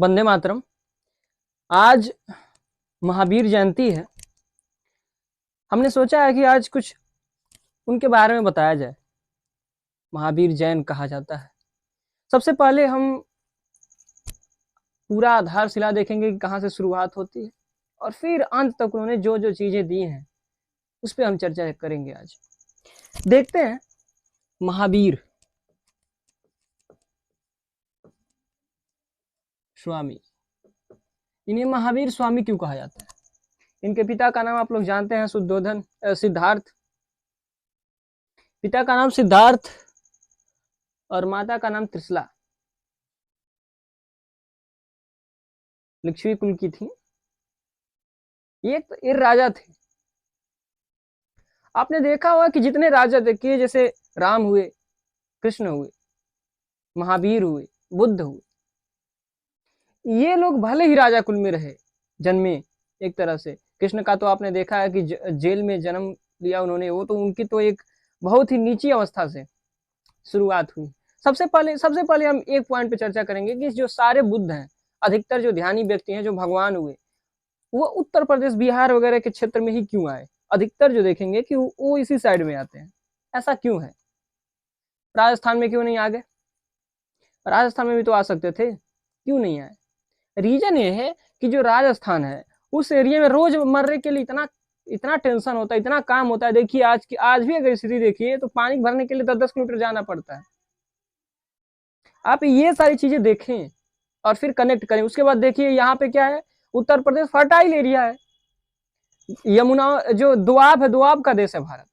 वंदे मातरम। आज महावीर जयंती है। हमने सोचा है कि आज कुछ उनके बारे में बताया जाए। महावीर जैन कहा जाता है। सबसे पहले हम पूरा आधारशिला देखेंगे कि कहाँ से शुरुआत होती है और फिर अंत तक उन्होंने जो जो चीजें दी हैं उस पर हम चर्चा करेंगे। आज देखते हैं महावीर स्वामी, इन्हें महावीर स्वामी क्यों कहा जाता है? इनके पिता का नाम आप लोग जानते हैं, सिद्धार्थ। पिता का नाम सिद्धार्थ और माता का नाम त्रिशला। लक्ष्मी कुल की थी। ये राजा थे। आपने देखा होगा कि जितने राजा देखिए, जैसे राम हुए, कृष्ण हुए, महावीर हुए, बुद्ध हुए, ये लोग भले ही राजा कुल में रहे, जन्मे एक तरह से। कृष्ण का तो आपने देखा है कि जेल में जन्म लिया उन्होंने, वो तो उनकी तो एक बहुत ही नीची अवस्था से शुरुआत हुई। सबसे पहले हम एक पॉइंट पे चर्चा करेंगे कि जो सारे बुद्ध हैं, अधिकतर जो ध्यानी व्यक्ति हैं, जो भगवान हुए, वो उत्तर प्रदेश बिहार वगैरह के क्षेत्र में ही क्यों आए? अधिकतर जो देखेंगे कि वो इसी साइड में आते हैं। ऐसा क्यों है? राजस्थान में क्यों नहीं आ गए? राजस्थान में भी तो आ सकते थे, क्यों नहीं आए? रीजन ये है कि जो राजस्थान है उस एरिया में रोजमर्रे के लिए इतना टेंशन होता है, इतना काम होता है। देखिए आज भी अगर स्थिति देखिए तो पानी भरने के लिए 10-10 किलोमीटर जाना पड़ता है। आप ये सारी चीजें देखें और फिर कनेक्ट करें। उसके बाद देखिए यहाँ पे क्या है, उत्तर प्रदेश फर्टाइल एरिया है। यमुना जो दोआब है, दोआब का देश है भारत।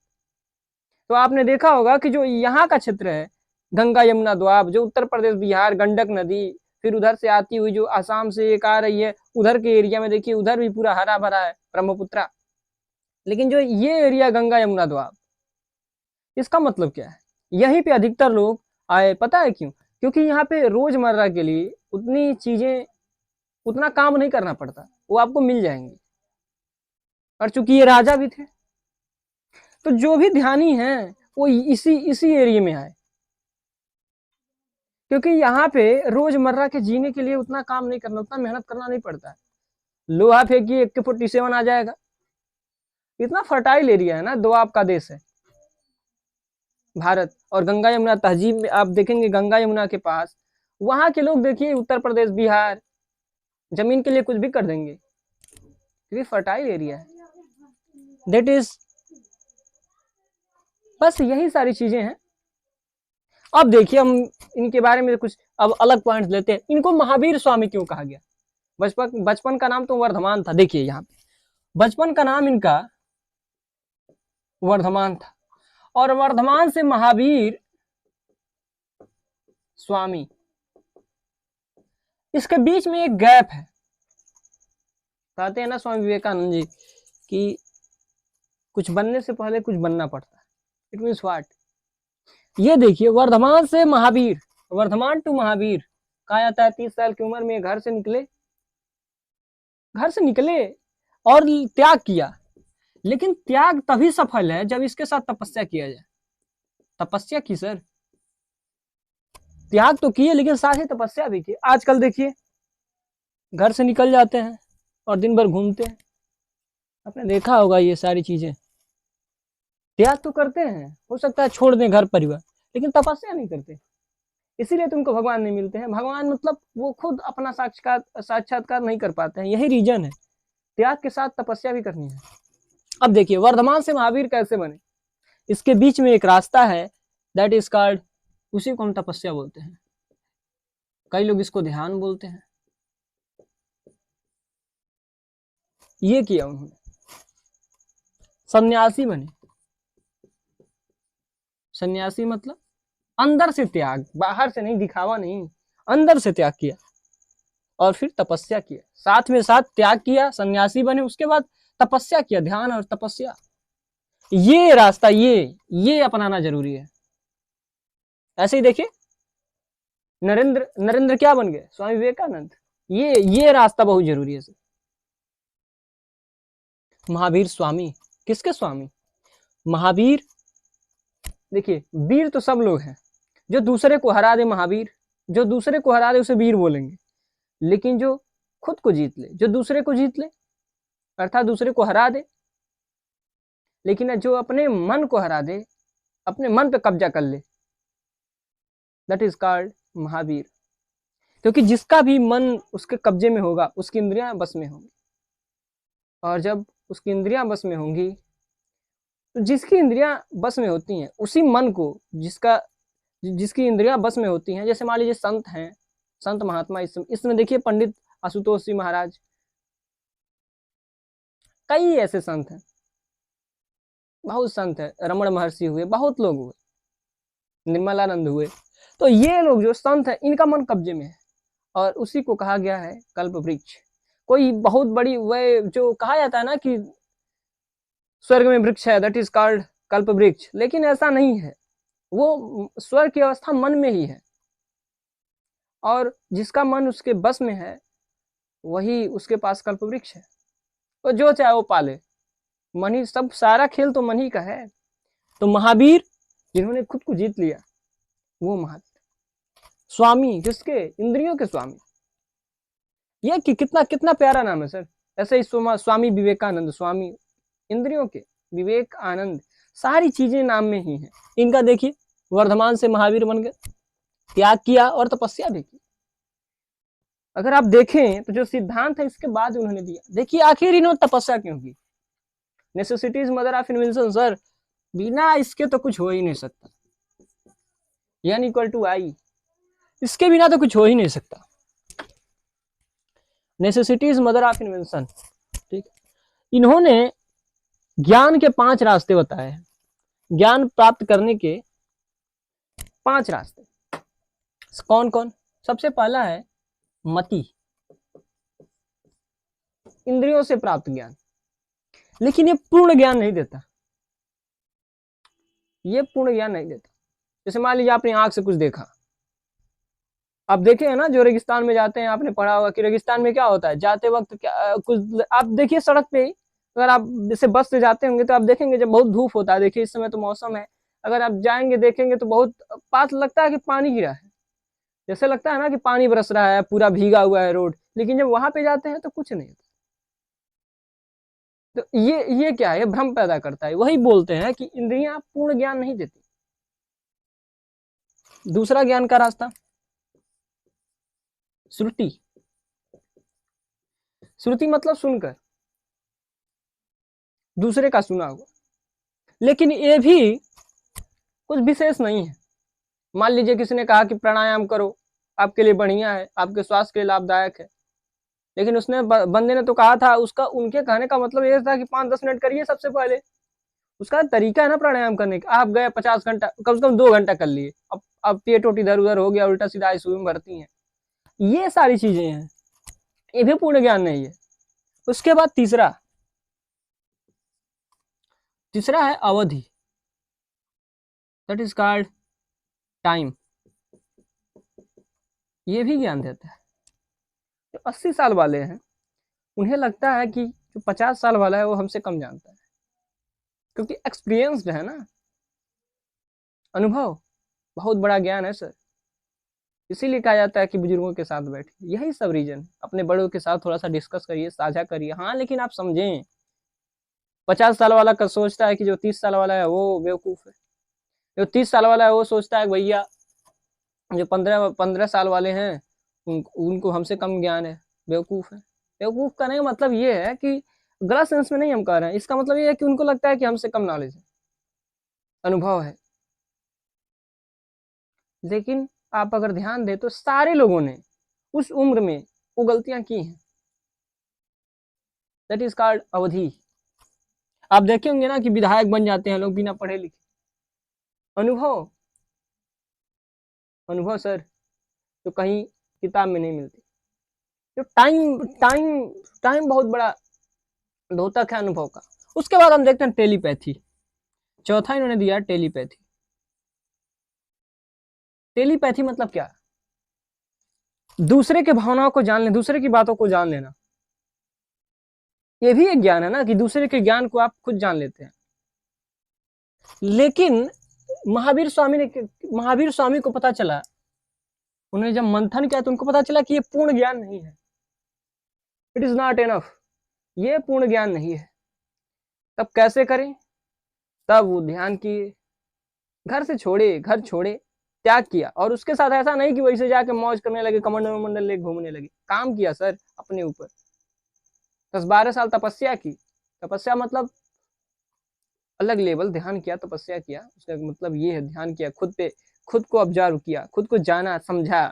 तो आपने देखा होगा कि जो यहाँ का क्षेत्र है, गंगा यमुना दोआब, जो उत्तर प्रदेश बिहार, गंडक नदी, फिर उधर से आती हुई जो आसाम से एक आ रही है, उधर के एरिया में देखिए उधर भी पूरा हरा भरा है, ब्रह्मपुत्रा। लेकिन जो ये एरिया गंगा यमुना दोआब, इसका मतलब क्या है? यहीं पे अधिकतर लोग आए। पता है क्यों? क्योंकि यहाँ पे रोजमर्रा के लिए उतनी चीजें, उतना काम नहीं करना पड़ता, वो आपको मिल जाएंगे। और चूंकि ये राजा भी थे तो जो भी ध्यानी हैं वो इसी एरिया में आए, क्योंकि यहाँ पे रोजमर्रा के जीने के लिए उतना काम नहीं करना, उतना मेहनत करना नहीं पड़ता है। लोहा फेंकिए AK-47 आ जाएगा। इतना फर्टाइल एरिया है ना, दोआब का देश है भारत। और गंगा यमुना तहजीब में आप देखेंगे, गंगा यमुना के पास वहां के लोग देखिए उत्तर प्रदेश बिहार जमीन के लिए कुछ भी कर देंगे, क्योंकि फर्टाइल एरिया है। दैट इज, बस यही सारी चीजें हैं। अब देखिए हम इनके बारे में कुछ अब अलग पॉइंट्स लेते हैं। इनको महावीर स्वामी क्यों कहा गया? बचपन का नाम तो वर्धमान था। देखिए यहाँ पे बचपन का नाम इनका वर्धमान था और वर्धमान से महावीर स्वामी, इसके बीच में एक गैप है। कहते हैं ना स्वामी विवेकानंद जी कि कुछ बनने से पहले कुछ बनना पड़ता है। It means what? ये देखिए, वर्धमान से महावीर, वर्धमान टू महावीर कहा जाता है। 30 साल की उम्र में घर से निकले और त्याग किया। लेकिन त्याग तभी सफल है जब इसके साथ तपस्या किया जाए। तपस्या की सर, त्याग तो किए लेकिन साथ ही तपस्या भी की। आजकल देखिए घर से निकल जाते हैं और दिन भर घूमते हैं। आपने देखा होगा ये सारी चीजें। त्याग तो करते हैं, हो सकता है छोड़ दें घर परिवार, लेकिन तपस्या नहीं करते। इसीलिए तुमको भगवान नहीं मिलते हैं। भगवान मतलब वो खुद अपना साक्षात्कार नहीं कर पाते हैं। यही रीजन है। त्याग के साथ तपस्या भी करनी है। अब देखिए वर्धमान से महावीर कैसे बने। इसके बीच में एक रास्ता है, दैट इज कॉल्ड, उसी को हम तपस्या बोलते हैं। कई लोग इसको ध्यान बोलते हैं। ये किया उन्होंने, सन्यासी बने। सन्यासी मतलब अंदर से त्याग, बाहर से नहीं, दिखावा नहीं, अंदर से त्याग किया और फिर तपस्या किया। साथ में साथ त्याग किया, सन्यासी बने, उसके बाद तपस्या किया, ध्यान और तपस्या। ये रास्ता, ये अपनाना जरूरी है। ऐसे ही देखिए नरेंद्र क्या बन गए? स्वामी विवेकानंद। ये रास्ता बहुत जरूरी है। महावीर स्वामी, किसके स्वामी? महावीर। देखिए वीर तो सब लोग हैं। जो दूसरे को हरा दे महावीर, जो दूसरे को हरा दे उसे वीर बोलेंगे। लेकिन जो खुद को जीत ले, जो दूसरे को जीत ले, अर्थात दूसरे को हरा दे, लेकिन जो अपने मन को हरा दे, अपने मन पे कब्जा कर ले, दैट इज कॉल्ड महावीर। क्योंकि जिसका भी मन उसके कब्जे में होगा, उसकी इंद्रियां बस में होंगी, और जब उसकी इंद्रियां बस में होंगी, तो जिसकी इंद्रियां बस में होती हैं उसी मन को, जिसकी इंद्रियां बस में होती हैं, जैसे मान लीजिए संत हैं, संत महात्मा, इसमें देखिए पंडित आशुतोष जी महाराज, कई ऐसे संत हैं, बहुत संत है, रमण महर्षि हुए, बहुत लोग हुए, निर्मलानंद हुए। तो ये लोग जो संत हैं, इनका मन कब्जे में है, और उसी को कहा गया है कल्प वृक्ष। कोई बहुत बड़ी वह जो कहा जाता है ना कि स्वर्ग में वृक्ष है, दैट इज कॉल्ड कल्प वृक्ष, लेकिन ऐसा नहीं है। वो स्वर्ग की अवस्था मन में ही है, और जिसका मन उसके बस में है वही उसके पास कल्प वृक्ष है। तो जो चाहे वो पाले, मन ही सब, सारा खेल तो मन ही का है। तो महावीर जिन्होंने खुद को जीत लिया, वो महावीर। स्वामी, जिसके इंद्रियों के स्वामी, ये कि कितना कितना प्यारा नाम है सर। ऐसे ही स्वामी विवेकानंद, स्वामी इंद्रियों के, विवेक आनंद, सारी चीजें नाम में ही है इनका। देखिए वर्धमान से महावीर बन गए, त्याग किया और तपस्या भी की। अगर आप देखें तो जो सिद्धांत है इसके बाद उन्होंने दिया, देखिए आखिर इन्होंने तपस्या क्यों की। Necessity is mother of invention sir, बिना इसके तो कुछ हो ही नहीं सकता। एन इक्वल टू आई, इसके बिना तो कुछ हो ही नहीं सकता। Necessity is mother of invention. ठीक, इन्होंने ज्ञान के 5 रास्ते बताए हैं, ज्ञान प्राप्त करने के 5 रास्ते। कौन कौन? सबसे पहला है मति, इंद्रियों से प्राप्त ज्ञान, लेकिन ये पूर्ण ज्ञान नहीं देता, ये पूर्ण ज्ञान नहीं देता। जैसे मान लीजिए आपने आंख से कुछ देखा, आप देखे हैं ना, जो रेगिस्तान में जाते हैं, आपने पढ़ा होगा कि रेगिस्तान में क्या होता है, जाते वक्त क्या कुछ आप देखिए सड़क पे ही, अगर आप जैसे बस से जाते होंगे तो आप देखेंगे जब बहुत धूप होता है, देखिए इस समय तो मौसम है, अगर आप जाएंगे देखेंगे तो बहुत पास लगता है कि पानी गिरा है, जैसे लगता है ना कि पानी बरस रहा है, पूरा भीगा हुआ है रोड, लेकिन जब वहां पे जाते हैं तो कुछ नहीं होता। तो ये क्या है, भ्रम पैदा करता है। वही बोलते हैं कि इंद्रियां पूर्ण ज्ञान नहीं देती। दूसरा ज्ञान का रास्ता श्रुति। श्रुति मतलब सुनकर, दूसरे का सुना हुआ, लेकिन ये भी कुछ विशेष नहीं है। मान लीजिए किसी ने कहा कि प्राणायाम करो, आपके लिए बढ़िया है, आपके स्वास्थ्य के लिए लाभदायक है, लेकिन उसने बंदे ने तो कहा था, उसका उनके कहने का मतलब ये था कि 5-10 मिनट करिए सबसे पहले। उसका तरीका है ना प्राणायाम करने का। आप गए 50 घंटा, कम से कम 2 घंटा कर लिए, अब पेट ओट इधर उधर हो गया, उल्टा सीधा आईसीयू में भर्ती है। ये सारी चीजें हैं, ये भी पूर्ण ज्ञान नहीं है। उसके बाद तीसरा है अवधि, दैट इज कॉल्ड टाइम। ये भी ज्ञान देता है। जो 80 साल वाले हैं उन्हें लगता है कि जो 50 साल वाला है वो हमसे कम जानता है, क्योंकि एक्सपीरियंस्ड है ना, अनुभव बहुत बड़ा ज्ञान है सर। इसीलिए कहा जाता है कि बुजुर्गों के साथ बैठिए, यही सब रीजन। अपने बड़ों के साथ थोड़ा सा डिस्कस करिए, साझा करिए। हाँ, लेकिन आप समझें, 50 साल वाला का सोचता है कि जो 30 साल वाला है वो बेवकूफ है, जो 30 साल वाला है वो सोचता है भैया जो 15 साल वाले हैं उनको हमसे कम ज्ञान है, बेवकूफ है। बेवकूफ करने का मतलब ये है कि गलत सेंस में नहीं हम कह रहे हैं, इसका मतलब ये है कि उनको लगता है कि हमसे कम नॉलेज है, अनुभव है। लेकिन आप अगर ध्यान दें तो सारे लोगों ने उस उम्र में वो गलतियां की हैं, दैट इज कॉल्ड अवधि। आप देखे होंगे ना कि विधायक बन जाते हैं लोग बिना पढ़े लिखे। अनुभव, अनुभव सर तो कहीं किताब में नहीं मिलती। तो टाइम बहुत बड़ा द्योतक है अनुभव का। उसके बाद हम देखते हैं टेलीपैथी। चौथा इन्होंने दिया टेलीपैथी। टेलीपैथी मतलब क्या? दूसरे के भावनाओं को जान लेना, दूसरे की बातों को जान लेना। ये भी एक ज्ञान है ना कि दूसरे के ज्ञान को आप खुद जान लेते हैं। लेकिन महावीर स्वामी को पता चला उन्होंने जब मंथन किया तो उनको पता चला कि ये पूर्ण ज्ञान नहीं है, इट इज नॉट एनफ, ये पूर्ण ज्ञान नहीं है। तब कैसे करें? तब वो ध्यान किए, घर से छोड़े, घर छोड़े, त्याग किया। और उसके साथ ऐसा नहीं कि वैसे जाके मौज करने लगे, कमंडल वमंडल ले घूमने लगे, काम किया सर अपने ऊपर। 10-12 साल तपस्या की। तपस्या मतलब अलग लेवल, ध्यान किया, तपस्या किया, उसका मतलब ये है ध्यान किया, खुद पे, खुद को ऑब्जर्व किया, खुद को जाना समझा।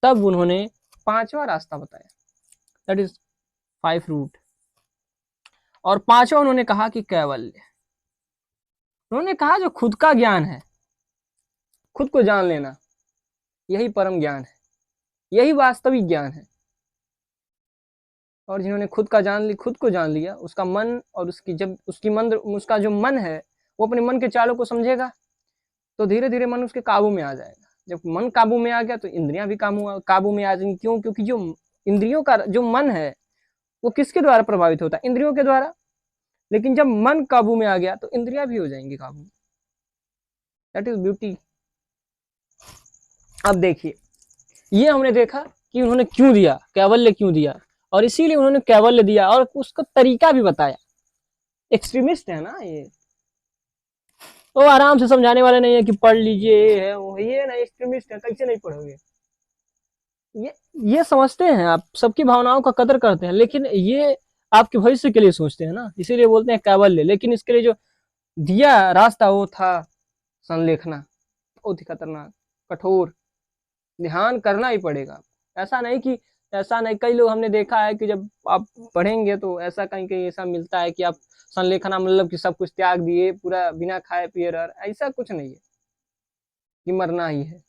तब उन्होंने 5वां रास्ता बताया, दैट इज 5 रूट। और 5वां उन्होंने कहा कि कैवल्य। उन्होंने कहा जो खुद का ज्ञान है, खुद को जान लेना, यही परम ज्ञान है, यही वास्तविक ज्ञान है। और जिन्होंने खुद का जान ली, खुद को जान लिया, उसका मन और उसकी जब उसकी मन, उसका जो मन है वो अपने मन के चालों को समझेगा, तो धीरे धीरे मन उसके काबू में आ जाएगा। जब मन काबू में आ गया तो इंद्रियां भी काबू में आ जाएंगी। क्यों? क्योंकि जो इंद्रियों का जो मन है वो किसके द्वारा प्रभावित होता है? इंद्रियों के द्वारा। लेकिन जब मन काबू में आ गया तो इंद्रियां भी हो जाएंगी काबू। That is beauty. अब देखिए, ये हमने देखा कि उन्होंने क्यों दिया, कैवल्य क्यों दिया, और इसीलिए उन्होंने कैवल्य दिया और उसका तरीका भी बताया। एक्सट्रीमिस्ट है ना ये, तो आराम से समझाने वाले नहीं है कि पढ़ लीजिए, ये है वो है, ये ना एक्सट्रीमिस्ट है, कैसे नहीं पढ़ोगे। ये समझते हैं, आप सबकी भावनाओं का कदर करते हैं, लेकिन ये आपके भविष्य के लिए सोचते हैं ना, इसीलिए बोलते हैं कैवल्य। लेकिन इसके लिए जो दिया रास्ता वो था संलेखना, बहुत ही खतरनाक, कठोर, ध्यान करना ही पड़ेगा। ऐसा नहीं कि, ऐसा नहीं, कई लोग हमने देखा है कि जब आप पढ़ेंगे तो ऐसा कहीं कहीं ऐसा मिलता है कि आप संलेखना मतलब कि सब कुछ त्याग दिए, पूरा बिना खाए पिए रह, ऐसा कुछ नहीं है कि मरना ही है।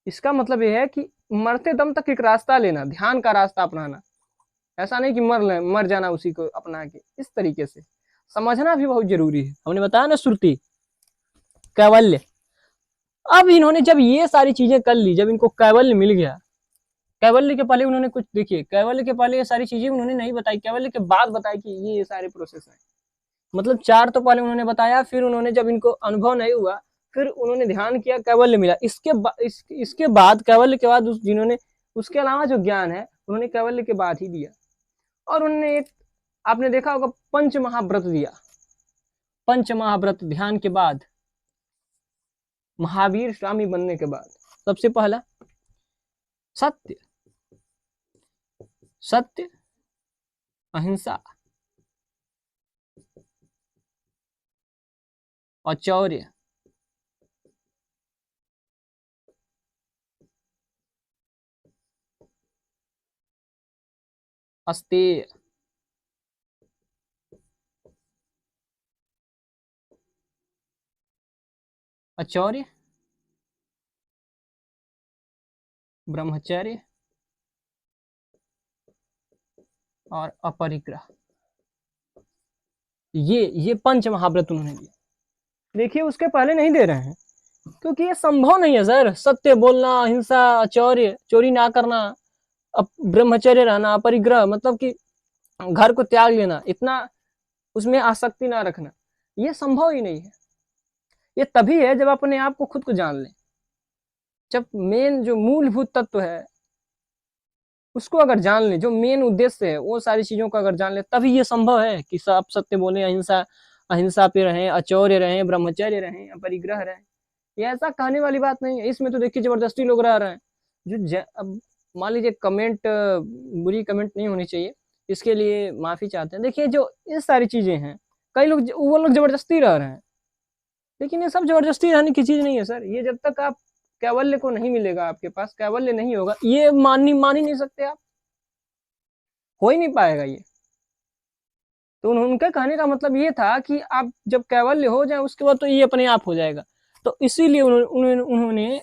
इसका मतलब यह है कि मरते दम तक एक रास्ता लेना, ध्यान का रास्ता अपनाना। ऐसा नहीं कि मर जाना उसी को अपना के। इस तरीके से समझना भी बहुत जरूरी है। हमने बताया ना श्रुति, कैवल्य। अब इन्होंने जब ये सारी चीजें कर ली, जब इनको कैवल्य मिल गया, कैवल्य के पहले उन्होंने कुछ, देखिए कैवल्य के पहले ये सारी चीजें उन्होंने नहीं बताई, कैवल्य के बाद बताई कि ये सारे प्रोसेस है। मतलब 4 तो पहले उन्होंने बताया, फिर उन्होंने जब इनको अनुभव नहीं हुआ, फिर उन्होंने ध्यान किया, कैवल्य मिला। इसके बाद, कैवल्य के बाद जिन्होंने उसके अलावा जो ज्ञान है उन्होंने कैवल्य के बाद ही दिया। और उन्होंने एक, आपने देखा होगा, पंच महाव्रत दिया। पंच महाव्रत ध्यान के बाद, महावीर स्वामी बनने के बाद, सबसे पहला सत्य, सत्य, अहिंसा, औचौर्य, अस्तेय, औचौर्य, ब्रह्मचर्य और अपरिग्रह। ये पंच महाव्रत उन्होंने दिया। देखिए उसके पहले नहीं दे रहे हैं क्योंकि ये संभव नहीं है सर। सत्य बोलना, अहिंसा, चौर्य, चोरी ना करना, ब्रह्मचर्य रहना, अपरिग्रह मतलब कि घर को त्याग लेना, इतना उसमें आसक्ति ना रखना, ये संभव ही नहीं है। ये तभी है जब अपने आप को खुद को जान लें, जब मेन जो मूलभूत तत्व है उसको अगर जान लें, जो मेन उद्देश्य है वो सारी चीजों को अगर जान लें, तभी ये संभव है कि सब सत्य बोले, अहिंसा, अहिंसा पे रहें, अचौर्य रहें, ब्रह्मचर्य रहें, अपरिग्रह रहें। ये ऐसा कहने वाली बात नहीं है। इसमें तो देखिए जबरदस्ती लोग रह रहे हैं। जो अब मान लीजिए कमेंट, बुरी कमेंट नहीं होनी चाहिए, इसके लिए माफी चाहते हैं। देखिए जो ये सारी चीजें हैं, कई लोग वो लोग जबरदस्ती रह रहे हैं, लेकिन ये सब जबरदस्ती रहने की चीज नहीं है सर। ये जब तक आप कैवल्य को नहीं मिलेगा, आपके पास कैवल्य नहीं होगा, ये मान ही नहीं सकते आप, हो ही नहीं पाएगा ये। तो उनके कहने का मतलब ये था कि आप जब कैवल्य हो जाए उसके बाद तो ये अपने आप हो जाएगा। तो इसीलिए उन्होंने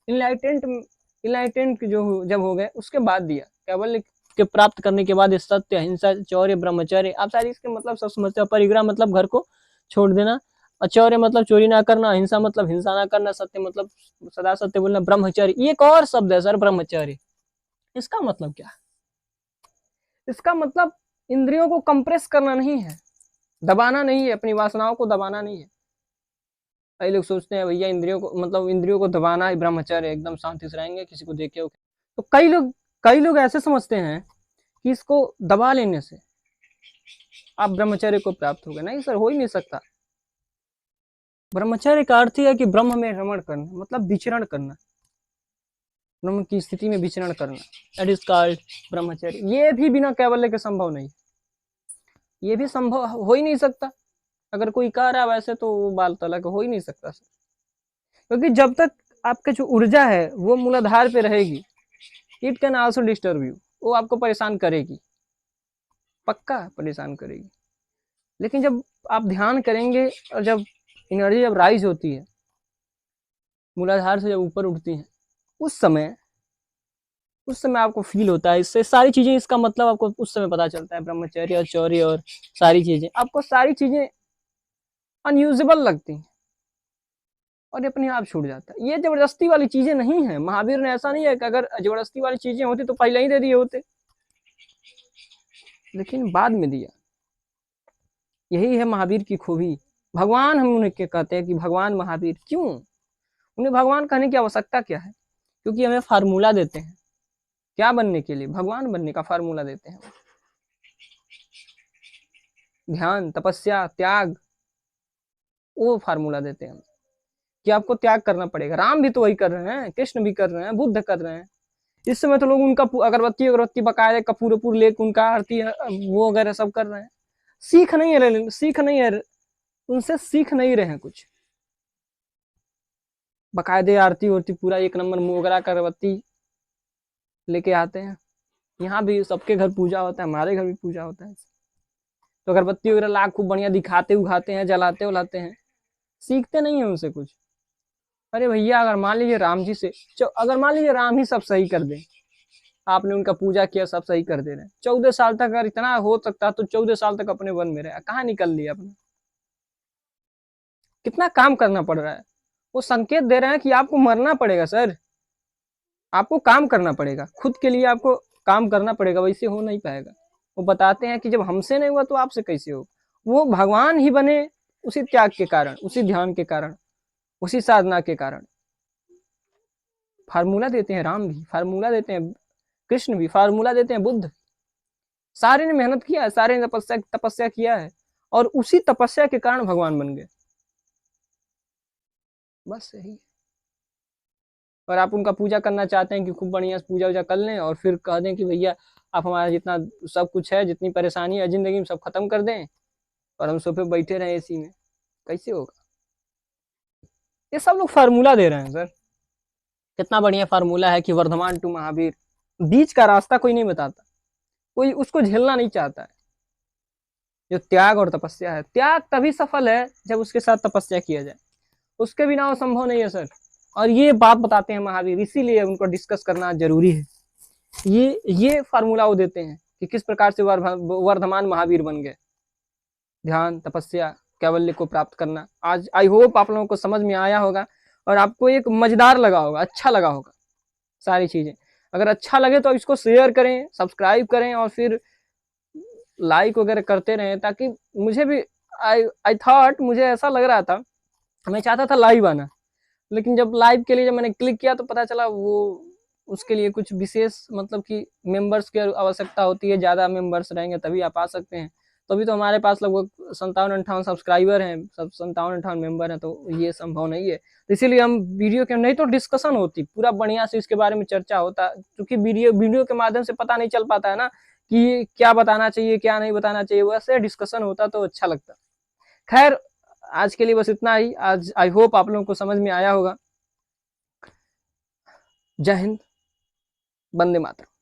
इनलाइटेंट जो जब हो गए उसके बाद दिया, कैवल्य के प्राप्त करने के बाद सत्य, अहिंसा, चौर्य, ब्रह्मचर्य, आप सारी इसके मतलब सब समझते हो। परिग्रह मतलब घर को छोड़ देना, अचौर्य मतलब चोरी ना करना, अहिंसा मतलब हिंसा ना करना, सत्य मतलब सदा सत्य बोलना, ब्रह्मचर्य, ये एक और शब्द है सर ब्रह्मचर्य। इसका मतलब क्या है? इसका मतलब इंद्रियों को कंप्रेस करना नहीं है, दबाना नहीं है, अपनी वासनाओं को दबाना नहीं है। कई लोग सोचते हैं भैया इंद्रियों को मतलब इंद्रियों को दबाना ही ब्रह्मचर्य, एकदम शांति से रहेंगे, किसी को देखे हो। तो कई लोग ऐसे समझते हैं कि इसको दबा लेने से आप ब्रह्मचर्य को प्राप्त हो गए। नहीं सर, हो ही नहीं सकता। ब्रह्मचर्य का अर्थ ही है कि ब्रह्म में रमण करना, मतलब विचरण करना, ब्रह्म की स्थिति में विचरण करना, दैट इज कॉल्ड ब्रह्मचर्य। ये भी बिना कैवल्य के संभव नहीं, ये भी संभव हो ही नहीं सकता। अगर कोई कह रहा है वैसे तो वो बाल तलक हो ही नहीं सकता सर, क्योंकि जब तक आपका जो ऊर्जा है वो मूलाधार पे रहेगी, it can also disturb you, वो आपको परेशान करेगी, पक्का परेशान करेगी। लेकिन जब आप ध्यान करेंगे और जब एनर्जी जब राइज होती है, मूलाधार से जब ऊपर उठती है, उस समय आपको फील होता है, इससे सारी चीजें, इसका मतलब आपको उस समय पता चलता है, ब्रह्मचर्य और चौर्य और सारी चीजें, आपको सारी चीजें अनयूजेबल लगती हैं और ये अपने आप छूट जाता है। ये जबरदस्ती वाली चीजें नहीं है। महावीर ने ऐसा नहीं है कि अगर जबरदस्ती वाली चीजें होती तो पहले ही दे दिए होते, लेकिन बाद में दिया। यही है महावीर की खूबी। भगवान हम उन्हें क्या कहते हैं कि भगवान महावीर, क्यों? उन्हें भगवान कहने की आवश्यकता क्या है? क्योंकि हमें फार्मूला देते हैं क्या बनने के लिए, भगवान बनने का फार्मूला देते हैं। ध्यान, तपस्या, त्याग, वो फार्मूला देते हैं कि आपको त्याग करना पड़ेगा। राम भी तो वही कर रहे हैं, कृष्ण भी कर रहे हैं, बुद्ध कर रहे हैं। इस समय तो लोग उनका अगरबत्ती बकाये कपूर लेके उनका आरती वो वगैरह सब कर रहे हैं। सीख नहीं है, उनसे सीख नहीं रहे हैं कुछ। बकायदे आरती होती, पूरा एक नंबर मोगरा का अगरबत्ती लेके आते हैं। यहाँ भी सबके घर पूजा होता है, हमारे घर भी पूजा होता है, तो अगरबत्ती वगैरह ला खूब बढ़िया दिखाते उखाते हैं, जलाते उलाते हैं, सीखते नहीं है उनसे कुछ। अरे भैया, अगर मान लीजिए राम जी से, अगर मान लीजिए राम ही सब सही कर दे, आपने उनका पूजा किया, सब सही कर दे रहे हैं, 14 साल तक अगर इतना हो सकता तो 14 साल तक अपने वन में रहे, कहाँ निकल लिया अपने? कितना काम करना पड़ रहा है। वो संकेत दे रहे हैं कि आपको मरना पड़ेगा सर, आपको काम करना पड़ेगा, खुद के लिए आपको काम करना पड़ेगा, वैसे हो नहीं पाएगा। वो बताते हैं कि जब हमसे नहीं हुआ तो आपसे कैसे हो। वो भगवान ही बने उसी त्याग के कारण, उसी ध्यान के कारण, उसी साधना के कारण। फार्मूला देते हैं राम भी, फार्मूला देते हैं कृष्ण भी, फार्मूला देते हैं बुद्ध। सारे ने मेहनत किया है, सारे ने तपस्या किया है, और उसी तपस्या के कारण भगवान बन गए। बस यही। और आप उनका पूजा करना चाहते हैं कि खूब बढ़िया से पूजा वूजा कर लें और फिर कह दें कि भैया आप हमारा जितना सब कुछ है, जितनी परेशानी है जिंदगी में सब खत्म कर दें और हम सोफे बैठे रहे एसी में, कैसे होगा? ये सब लोग फार्मूला दे रहे हैं सर। कितना बढ़िया फार्मूला है कि वर्धमान टू महावीर, बीच का रास्ता कोई नहीं बताता, कोई उसको झेलना नहीं चाहता है। जो त्याग और तपस्या है, त्याग तभी सफल है जब उसके साथ तपस्या किया जाए, उसके बिना वो संभव नहीं है सर। और ये बात बताते हैं महावीर, इसीलिए उनको डिस्कस करना जरूरी है। ये फार्मूला वो देते हैं कि किस प्रकार से वर्धमान महावीर बन गए, ध्यान, तपस्या, कैवल्य को प्राप्त करना। आज आई होप आप लोगों को समझ में आया होगा और आपको एक मजेदार लगा होगा, अच्छा लगा होगा सारी चीजें। अगर अच्छा लगे तो इसको शेयर करें, सब्सक्राइब करें और फिर लाइक वगैरह करते रहें, ताकि मुझे भी आई थॉट, मुझे ऐसा लग रहा था, मैं चाहता था लाइव आना, लेकिन जब लाइव के लिए जब मैंने क्लिक किया तो पता चला वो उसके लिए कुछ विशेष मतलब कि मेंबर्स की आवश्यकता होती है, ज़्यादा मेंबर्स रहेंगे तभी आप आ सकते हैं। तो अभी तो हमारे पास लगभग 57-58 सब्सक्राइबर हैं, सब 57-58 मेंबर हैं, तो ये संभव नहीं है। तो इसीलिए हम वीडियो के, नहीं तो डिस्कशन होती पूरा बढ़िया से, इसके बारे में चर्चा होता, क्योंकि वीडियो के माध्यम से पता नहीं चल पाता है ना कि क्या बताना चाहिए क्या नहीं बताना चाहिए, वैसे डिस्कशन होता तो अच्छा लगता। खैर, आज के लिए बस इतना ही। आज आई होप आप लोगों को समझ में आया होगा। जय हिंद, वंदे मातरम।